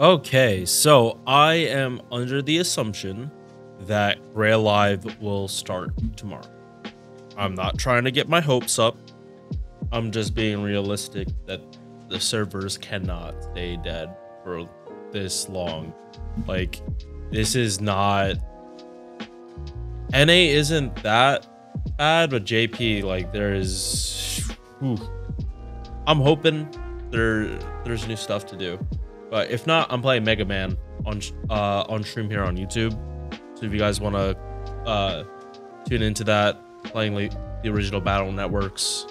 Okay, so I am under the assumption that Grail Live will start tomorrow. I'm not trying to get my hopes up. I'm just being realistic that the servers cannot stay dead for this long. Like, this is not... NA isn't that bad, but JP, like, there's... I'm hoping there's new stuff to do. But if not, I'm playing Mega Man on stream here on YouTube. So if you guys want to tune into that, playing like the original Battle Networks,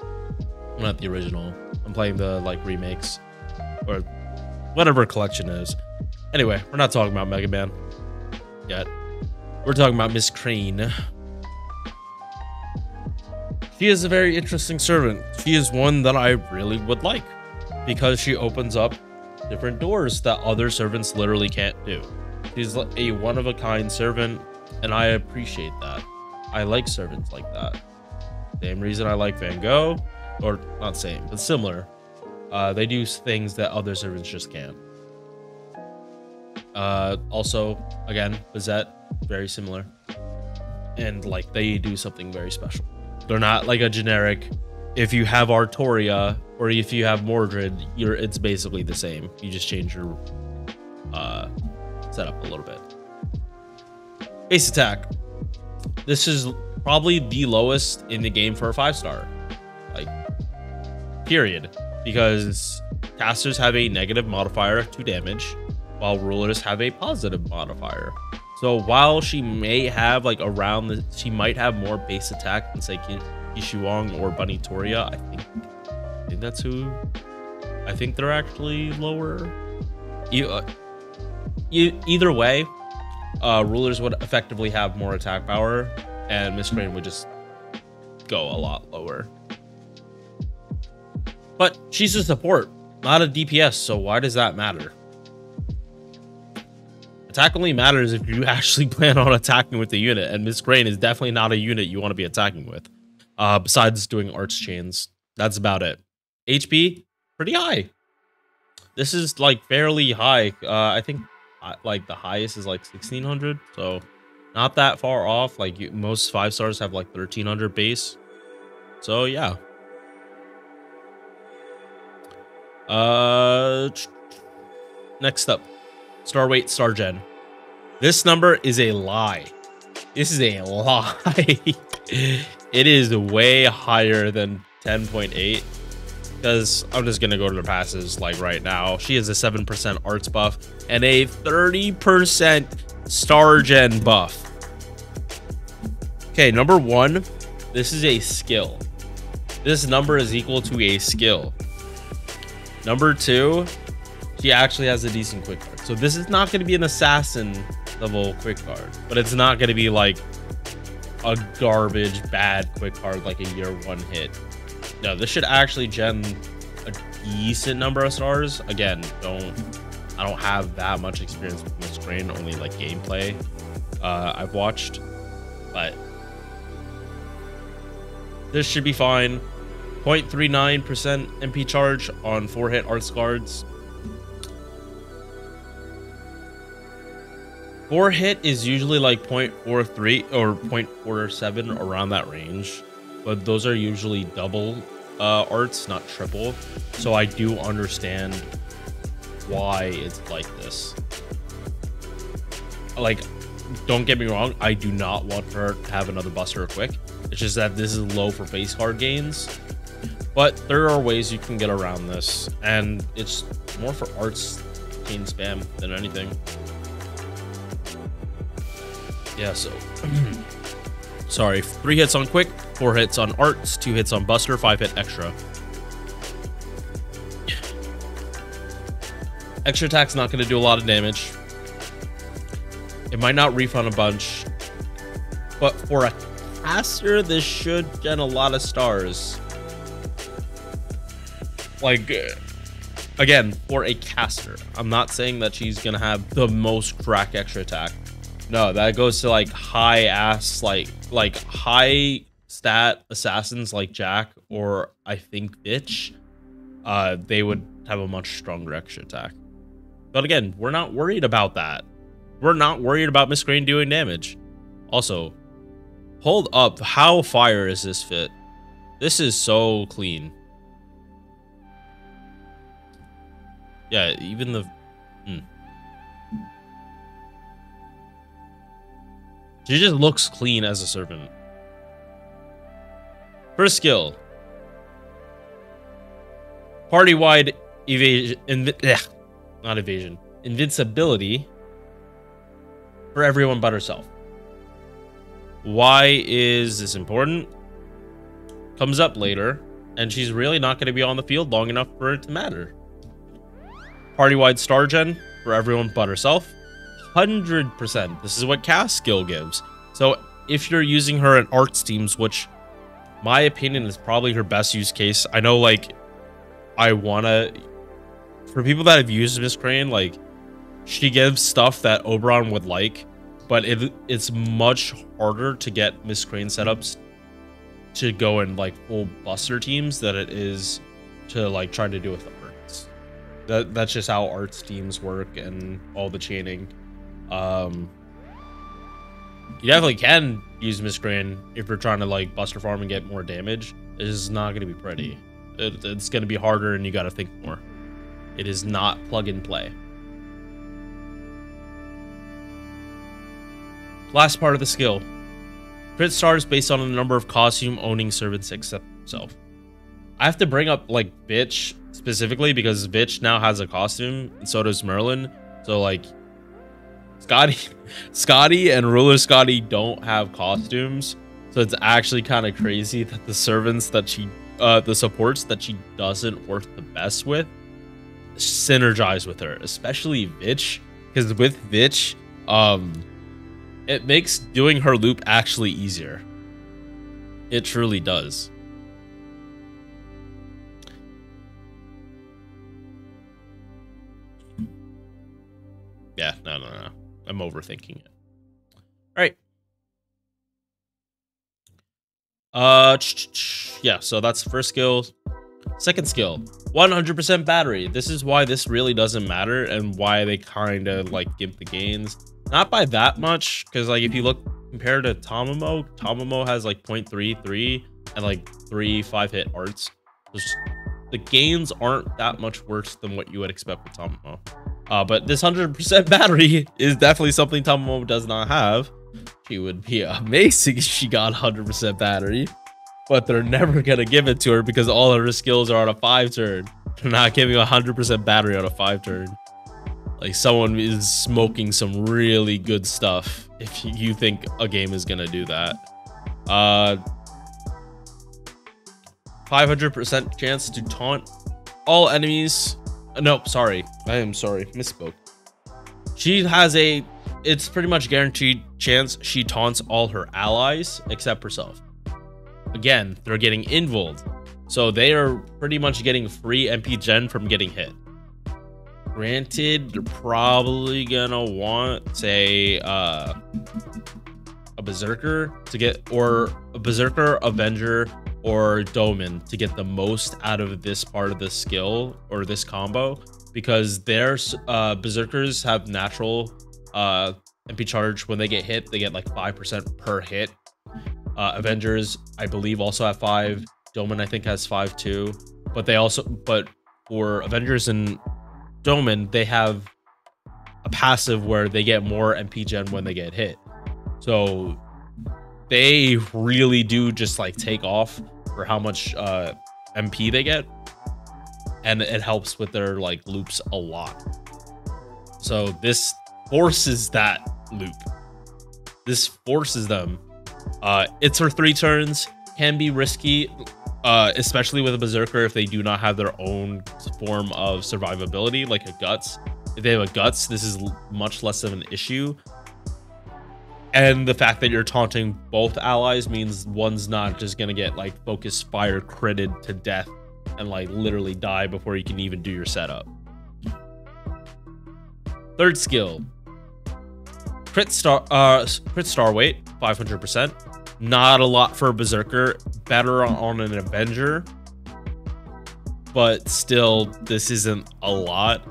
not the original. I'm playing the like remakes or whatever collection is. Anyway, we're not talking about Mega Man yet. We're talking about Miss Crane. She is a very interesting servant. She is one that I really would like because she opens up different doors that other servants literally can't do. She's a one-of-a-kind servant, and I appreciate that. I like servants like that. Same reason I like Van Gogh, or not same, but similar. They do things that other servants just can't. Also, again, Bazett, very similar. And like they do something very special. They're not like a generic, if you have Artoria or if you have Mordred, it's basically the same. You just change your setup a little bit. Base attack. This is probably the lowest in the game for a 5-star. Like, period. Because casters have a negative modifier to damage, while rulers have a positive modifier. So while she may have like she might have more base attack than say Kishuang or Bunny Toria, I think that's who. I think they're actually lower. Either way, rulers would effectively have more attack power, and Miss Crane would just go a lot lower. But she's a support, not a DPS, so why does that matter? Attack only matters if you actually plan on attacking with the unit, and Miss Crane is definitely not a unit you want to be attacking with. Besides doing arts chains, that's about it. HP, pretty high. This is like fairly high. I think like the highest is like 1600, so not that far off. Like most 5-stars have like 1300 base. So yeah. Next up, star weight, star gen. This number is a lie. This is a lie. It is way higher than 10.8 because I'm just gonna go to the passes like right now. She has a 7% arts buff and a 30% star gen buff. Okay, number one, this is a skill. This number is equal to a skill. Number two, she actually has a decent quick card. So this is not going to be an assassin level quick card, but it's not going to be like a garbage bad quick card like a year 1 hit. No, this should actually gen a decent number of stars. Again, I don't have that much experience with Miss Crane, only like gameplay I've watched, but this should be fine. 0.39% MP charge on 4-hit arts cards. 4-hit is usually like 0.43 or 0.47 around that range, but those are usually double arts, not triple. So I do understand why it's like this. Like, don't get me wrong, I do not want her to have another buster or quick. It's just that this is low for base card gains, but there are ways you can get around this, and it's more for arts chain spam than anything. Yeah, so sorry, 3 hits on quick, 4 hits on arts, 2 hits on buster, 5 hit extra. Extra attack's not going to do a lot of damage. It might not refund a bunch, but for a caster, this should gen a lot of stars. Like, again, for a caster, I'm not saying that she's gonna have the most crack extra attack. No, that goes to like high ass, like high stat assassins like Jack or I think Bitch. They would have a much stronger extra attack. But again, we're not worried about that. We're not worried about Miss Crane doing damage. Also, hold up. How fire is this fit? This is so clean. Yeah, even the... She just looks clean as a servant. First skill. Party-wide evasion... not evasion. Invincibility for everyone but herself. Why is this important? Comes up later, and she's really not going to be on the field long enough for it to matter. Party-wide star gen for everyone but herself. 100%. This is what cast skill gives. So if you're using her in arts teams, which my opinion is probably her best use case. I know, like, I wanna, for people that have used Miss Crane, like, she gives stuff that Oberon would like, but it's much harder to get Miss Crane setups to go in like full buster teams than it is to like try to do with arts. That's just how arts teams work and all the chaining. You definitely can use Miss Crane if you're trying to like buster farm and get more damage. It is not going to be pretty. It's going to be harder and you got to think more. It is not plug and play. Last part of the skill. Crit stars based on the number of costume owning servants except himself. I have to bring up like Bitch specifically because Bitch now has a costume and so does Merlin. So like Scotty and Ruler Scotty don't have costumes. So it's actually kind of crazy that the servants that she the supports that she doesn't work the best with synergize with her, especially Bitch, because with Bitch it makes doing her loop actually easier. It truly does. Yeah, no. I'm overthinking it. All right. Yeah, so that's first skill. Second skill, 100% battery. This is why this really doesn't matter and why they kind of like give the gains. Not by that much, because like if you look compared to Tamamo has like 0.33 and like 3 5-hit arts. The gains aren't that much worse than what you would expect with Tamamo. But this 100% battery is definitely something Tamamo does not have. She would be amazing if she got 100% battery, but they're never gonna give it to her because all of her skills are on a 5-turn. They're not giving 100% battery on a 5-turn. Like, someone is smoking some really good stuff if you think a game is gonna do that. 500% chance to taunt all enemies. No, sorry. I am sorry. Misspoke. She has it's pretty much guaranteed chance she taunts all her allies except herself. Again, they're getting invuled, so they are pretty much getting free MP gen from getting hit. Granted, you're probably gonna want, say, a Berserker to get, or a Berserker, Avenger, or Doman to get the most out of this part of the skill or this combo, because their Berserkers have natural MP charge. When they get hit, they get like 5% per hit. Avengers, I believe, also have 5. Doman, I think, has 5 too. But for Avengers and Doman, they have a passive where they get more MP gen when they get hit. So they really do just like take off for how much MP they get, and it helps with their like loops a lot. So this forces that loop. This forces them. It's her 3 turns, can be risky, especially with a Berserker if they do not have their own form of survivability, like a Guts. If they have a Guts, this is much less of an issue. And the fact that you're taunting both allies means one's not just gonna get like focus fire critted to death and like literally die before you can even do your setup. Third skill, crit star weight, 500%. Not a lot for a Berserker, better on an Avenger, but still, this isn't a lot.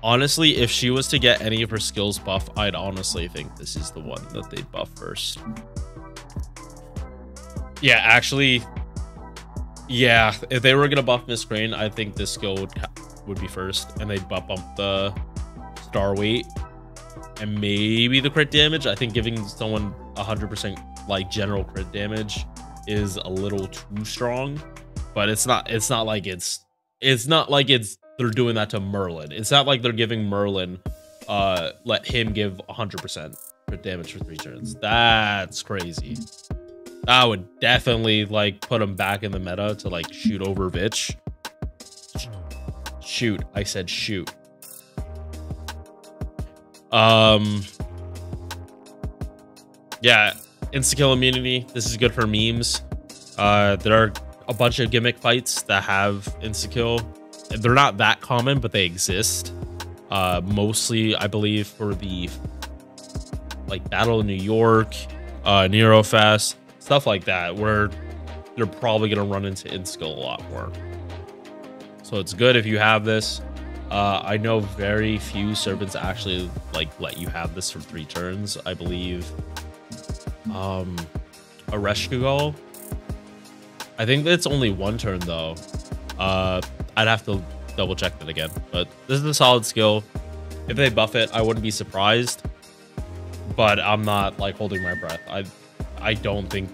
Honestly, if she was to get any of her skills buff, I'd honestly think this is the one that they'd buff first. Yeah, actually, yeah, if they were gonna buff Miss Crane, I think this skill would be first, and they'd bump the star weight and maybe the crit damage. I think giving someone 100% like general crit damage is a little too strong, but it's not like they're doing that to Merlin. It's not like they're giving Merlin let him give 100% crit damage for 3 turns. That's crazy. That would definitely like put him back in the meta to like shoot over Vitch. Shoot, I said shoot. Yeah, insta-kill immunity. This is good for memes. There are a bunch of gimmick fights that have insta-kill. They're not that common, but they exist. Mostly, I believe, for the like Battle of New York, Neurofest, stuff like that, where they're probably gonna run into insta-kill a lot more. So it's good if you have this. I know very few servants actually like let you have this for 3 turns. I believe a FGO. I think it's only 1 turn though. I'd have to double check that again, but this is a solid skill. If they buff it, I wouldn't be surprised, but I'm not like holding my breath. I don't think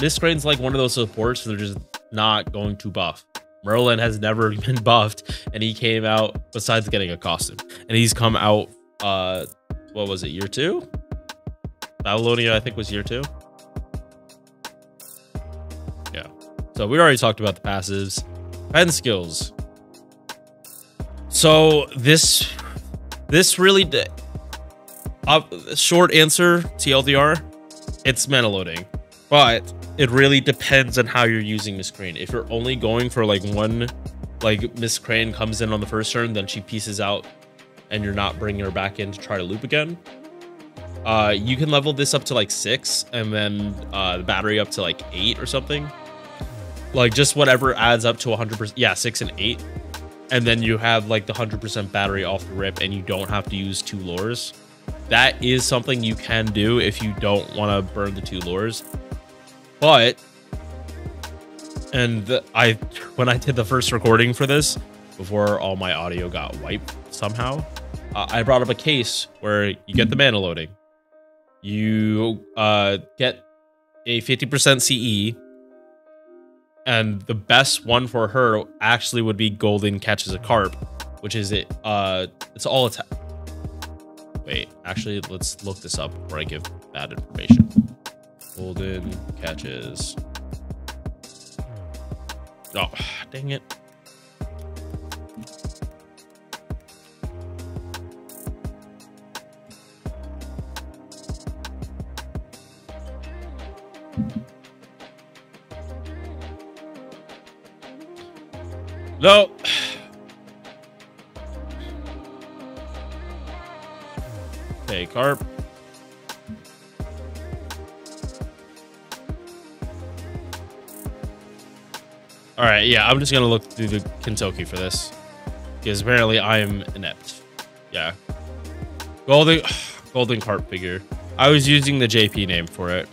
Miss Crane's like one of those supports they're just not going to buff. Merlin has never been buffed, and he came out, besides getting a costume, and he's come out, what was it, year 2? Babylonia, I think, was year 2. Yeah. So we already talked about the passives. Pen skills. So this really, short answer, TLDR, it's mana loading. But it really depends on how you're using Miss Crane. If you're only going for like one, like Miss Crane comes in on the first turn, then she pieces out and you're not bringing her back in to try to loop again. You can level this up to like 6 and then the battery up to like 8 or something. Like just whatever adds up to 100%. Yeah, 6 and 8. And then you have like the 100% battery off the rip and you don't have to use 2 lures. That is something you can do if you don't want to burn the 2 lures. But, and when I did the first recording for this, before all my audio got wiped somehow, I brought up a case where you get the mana loading. You get a 50% CE, and the best one for her actually would be Golden Catches a Carp, which is it's all attack. Wait, actually, let's look this up before I give bad information. Golden catches. Oh, dang it. No. Okay, carp. All right, yeah, I'm just gonna look through the Kentucky for this because apparently I am inept. Yeah, golden carp figure. I was using the JP name for it.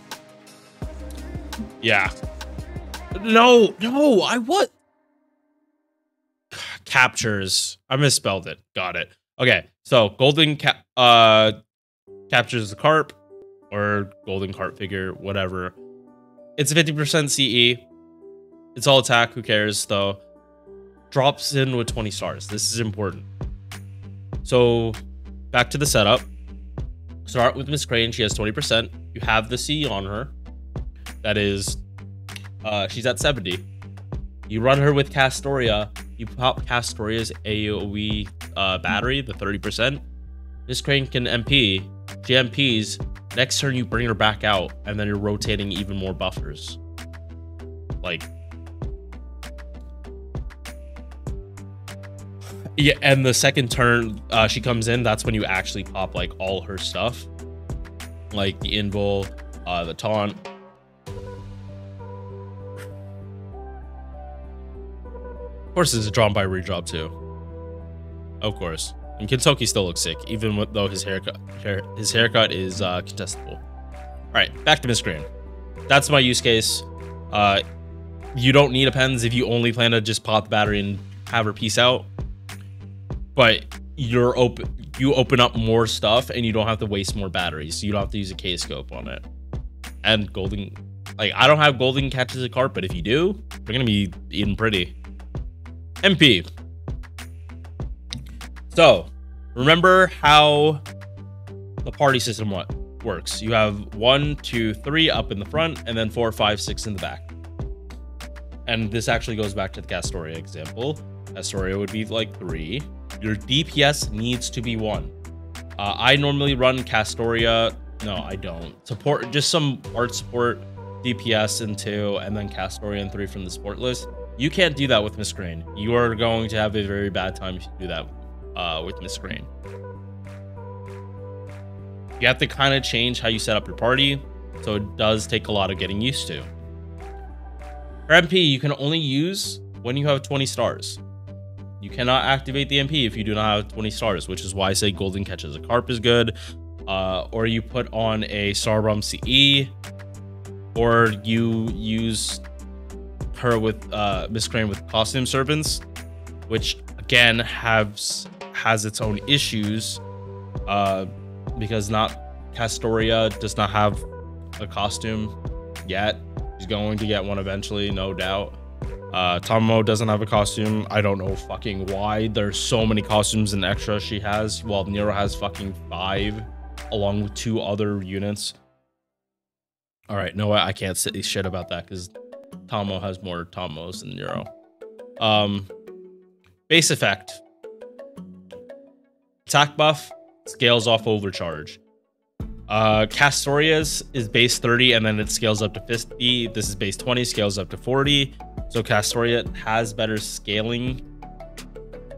Yeah. No, I what? Captures. I misspelled it. Got it. Okay, so golden captures the carp or golden carp figure, whatever. It's a 50% CE. It's all attack. Who cares though? Drops in with 20 stars. This is important. So back to the setup. Start with Miss Crane. She has 20%. You have the CE on her. That is, she's at 70. You run her with Castoria. You pop Castoria's AoE battery, the 30%. Miss Crane can MP. She MPs. Next turn, you bring her back out, and then you're rotating even more buffers. Like, yeah, and the second turn she comes in, that's when you actually pop like all her stuff, like the invul, the taunt. Of course, this is drawn by redrop too. Of course. And Kintoki still looks sick, even though his haircut is contestable. All right, back to Miscreant. That's my use case. You don't need a pens if you only plan to just pop the battery and have her peace out. But you open up more stuff and you don't have to waste more batteries. So you don't have to use a K-scope on it. And golden, like, I don't have golden catches a carp, but if you do, they're gonna be eating pretty. MP. So remember how the party system works. You have 1, 2, 3 up in the front, and then 4, 5, 6 in the back. And this actually goes back to the Castoria example. Castoria would be like 3. Your DPS needs to be 1. I normally run Castoria. No, I don't. Support, just some art support, DPS in 2, and then Castoria in 3 from the support list. You can't do that with Miscreant. You are going to have a very bad time if you do that with Miscreant. You have to kind of change how you set up your party, so it does take a lot of getting used to. For MP, you can only use when you have 20 stars. You cannot activate the MP if you do not have 20 stars, which is why I say Golden Catches a Carp is good. Or you put on a Starbomb CE, or you use her with Miscreant with Costume Servants, which again has its own issues because Castoria does not have a costume yet. She's going to get one eventually, no doubt. Tomo doesn't have a costume. I don't know fucking why. There's so many costumes and extras she has, while Nero has fucking 5, along with 2 other units. All right, no, I can't say shit about that because Tomo has more Tomos than Nero. Base effect. Attack buff scales off overcharge. Castoria's is base 30 and then it scales up to 50. This is base 20, scales up to 40. So Castoria has better scaling,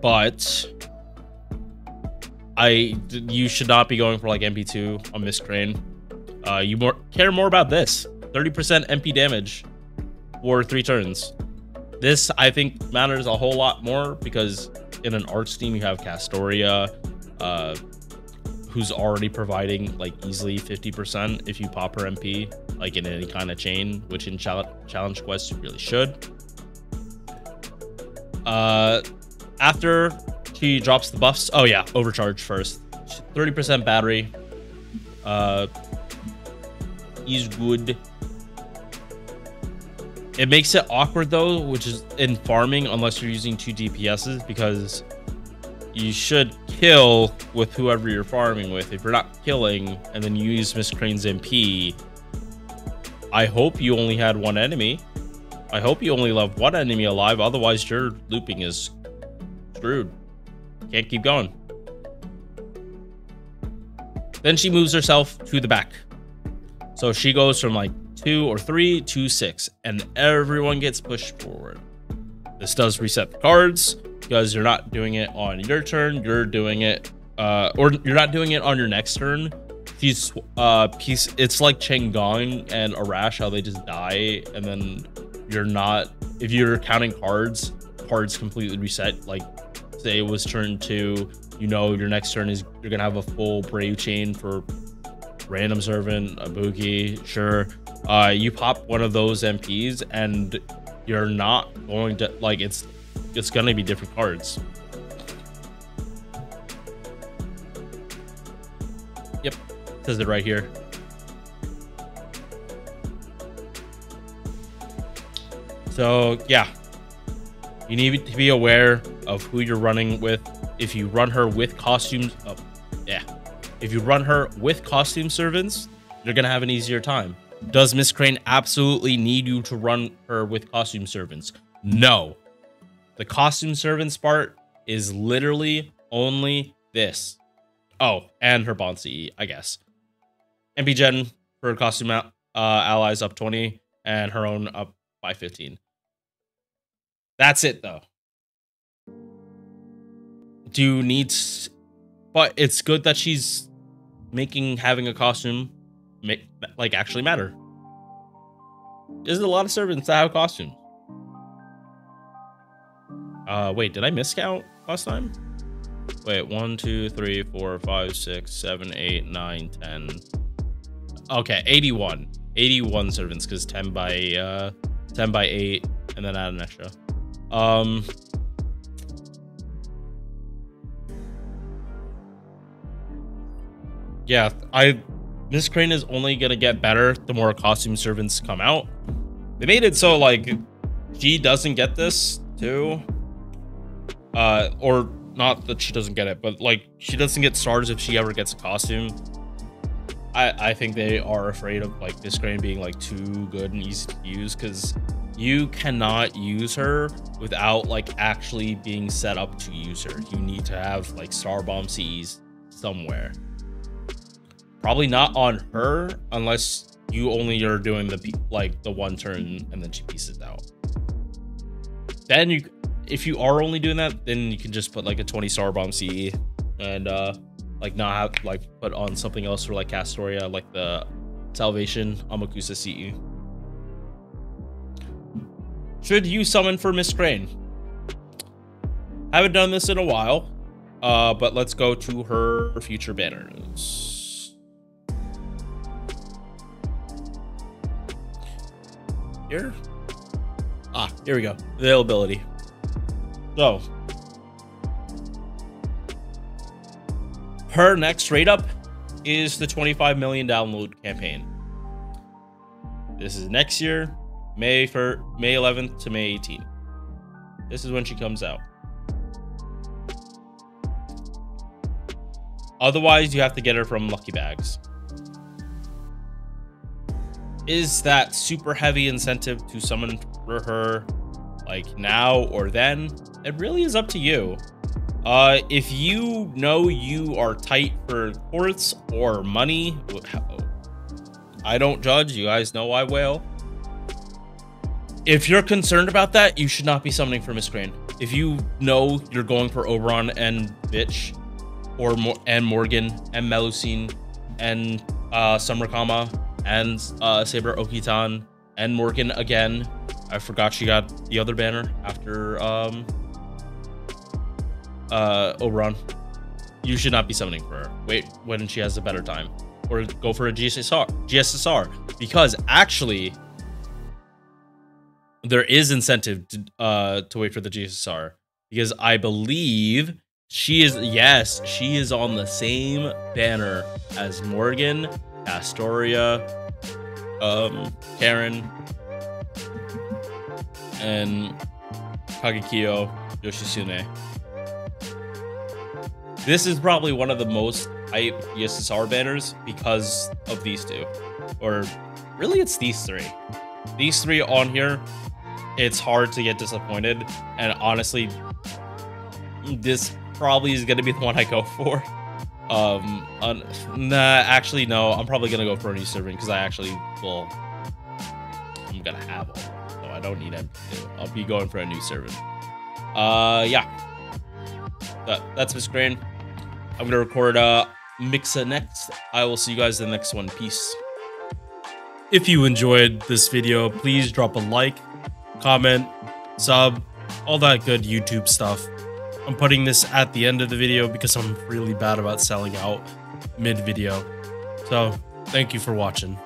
but you should not be going for like MP2 on Miscreant. You care more about this 30% MP damage for 3 turns. This I think matters a whole lot more because in an arts team you have Castoria, who's already providing like easily 50% if you pop her MP, like in any kind of chain, which in challenge quests you really should. After she drops the buffs, oh yeah, overcharge first. 30% battery is good. It makes it awkward though, which is in farming, unless you're using 2 DPSs, because you should kill with whoever you're farming with. If you're not killing and then you use Miscreant's MP, I hope you only had 1 enemy. I hope you only left 1 enemy alive, otherwise your looping is screwed. Can't keep going. Then she moves herself to the back. So she goes from like 2 or 3 to 6, and everyone gets pushed forward. This does reset the cards because you're not doing it on your turn. You're doing it, or you're not doing it on your next turn. These it's like Chang'Gong and Arash, how they just die, and then you're not. If you're counting cards completely reset. Like say it was turn 2, you know your next turn is you're gonna have a full Brave Chain for Random Servant, a Boogie, sure. You pop one of those MPs and you're not going to, like, it's gonna be different cards. Yep, says it right here. So yeah, you need to be aware of who you're running with. If you run her with costumes, if you run her with costume servants, you're gonna have an easier time. Does Miscreant absolutely need you to run her with costume servants? No. The costume servants part is literally only this. Oh, and her Bond CE, I guess. MP Gen for costume allies up 20, and her own up by 15. That's it, though. But it's good that she's making having a costume actually matter. There's a lot of servants that have costumes. Wait, did I miscount last time? Wait, 1, 2, 3, 4, 5, 6, 7, 8, 9, 10. Okay, 81. 81 servants, because 10 by 8, and then add an extra. Yeah, Miss Crane is only gonna get better the more costume servants come out. They made it so like she doesn't get this too. Or not that she doesn't get it, but like she doesn't get stars if she ever gets a costume. I think they are afraid of like Miss Crane being like too good and easy to use, because you cannot use her without like actually being set up to use her. You need to have like star bomb CEs somewhere. Probably not on her unless you only are doing the one turn and then she pieces out. Then if you are only doing that, then you can just put like a 20 star bomb CE and like not have like put on something else for like Castoria, like the Salvation Amakusa CE. Should you summon for Miss Crane? Haven't done this in a while, but let's go to her future banners. Here? Ah, here we go. Availability. So, her next rate up is the 25 million download campaign. This is next year, May 11th to May 18th. This is when she comes out. Otherwise, you have to get her from Lucky Bags. Is that super heavy incentive to summon for her like now or then? It really is up to you. If you know you are tight for quartz or money, I don't judge. You guys know I will. If you're concerned about that, you should not be summoning for Miss Crane. If you know you're going for Oberon and Bitch, and Morgan and Melusine and Summerkama and Saber Okitan and Morgan again. I forgot she got the other banner after Oberon. You should not be summoning for her. Wait when she has a better time, or go for a GSSR, because actually there is incentive to wait for the GSSR, because I believe she is on the same banner as Morgan, Astoria, Karen, and Kagekiyo Yoshitsune. This is probably one of the most hype ESSR banners because of these two. Or really, it's these three. These three on here, it's hard to get disappointed. And honestly, this probably is going to be the one I go for. Nah, actually, no. I'm probably going to go for a new servant because I actually will. I'm going to have one. So I don't need him to do. I'll be going for a new servant. Yeah. That's Miss Crane. I'm gonna record Mixa next. I will see you guys in the next one. Peace. If you enjoyed this video, please drop a like, comment, sub, all that good YouTube stuff. I'm putting this at the end of the video because I'm really bad about selling out mid-video. So, thank you for watching.